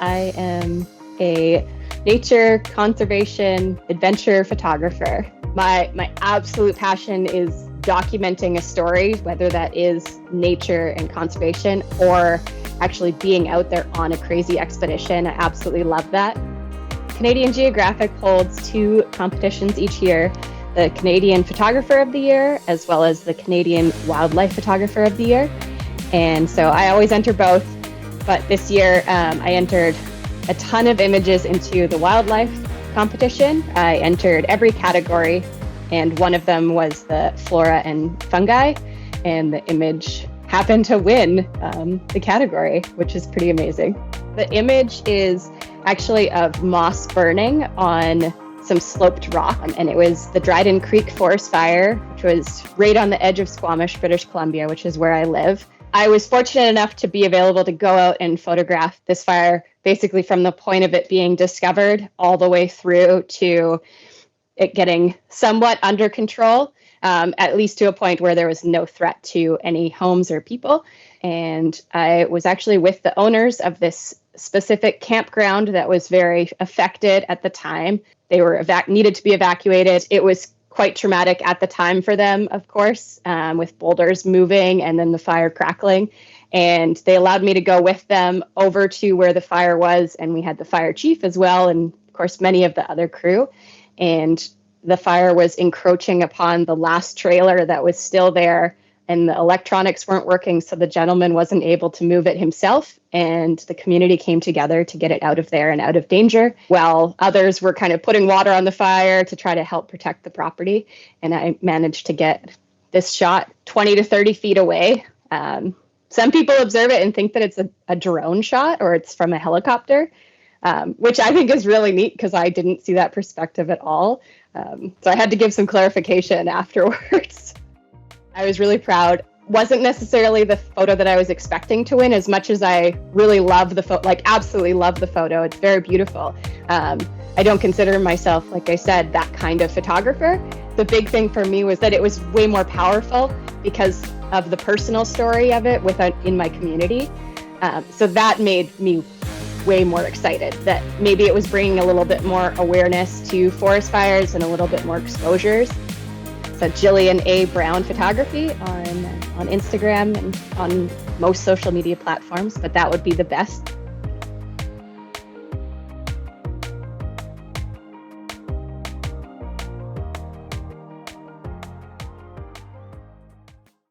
I am a nature conservation adventure photographer. My absolute passion is documenting a story, whether that is nature and conservation or actually being out there on a crazy expedition. I absolutely love that. Canadian Geographic holds 2 competitions each year, the Canadian Photographer of the Year, as well as the Canadian Wildlife Photographer of the Year. And so I always enter both, but this year I entered a ton of images into the wildlife competition. I entered every category, and one of them was the flora and fungi, and the image happened to win the category, which is pretty amazing. The image is actually of moss burning on some sloped rock, and it was the Dryden Creek forest fire, which was right on the edge of Squamish, British Columbia, which is where I live. I was fortunate enough to be available to go out and photograph this fire, basically from the point of it being discovered all the way through to it getting somewhat under control, at least to a point where there was no threat to any homes or people. And I was actually with the owners of this specific campground that was very affected at the time. They were needed to be evacuated. It was quite traumatic at the time for them, of course, with boulders moving and then the fire crackling. And they allowed me to go with them over to where the fire was. And we had the fire chief as well, and of course, many of the other crew. And the fire was encroaching upon the last trailer that was still there, and the electronics weren't working, so the gentleman wasn't able to move it himself, and the community came together to get it out of there and out of danger, while others were kind of putting water on the fire to try to help protect the property. And I managed to get this shot 20 to 30 feet away. Some people observe it and think that it's a drone shot or it's from a helicopter, which I think is really neat because I didn't see that perspective at all. So I had to give some clarification afterwards. I was really proud. Wasn't necessarily the photo that I was expecting to win as much as I really love the photo, absolutely love the photo. It's very beautiful. I don't consider myself, like I said, that kind of photographer. The big thing for me was that it was way more powerful because of the personal story of it in my community. So that made me way more excited that maybe it was bringing a little bit more awareness to forest fires and a little bit more exposures. So Jillian A. Brown Photography on Instagram and on most social media platforms, but that would be the best.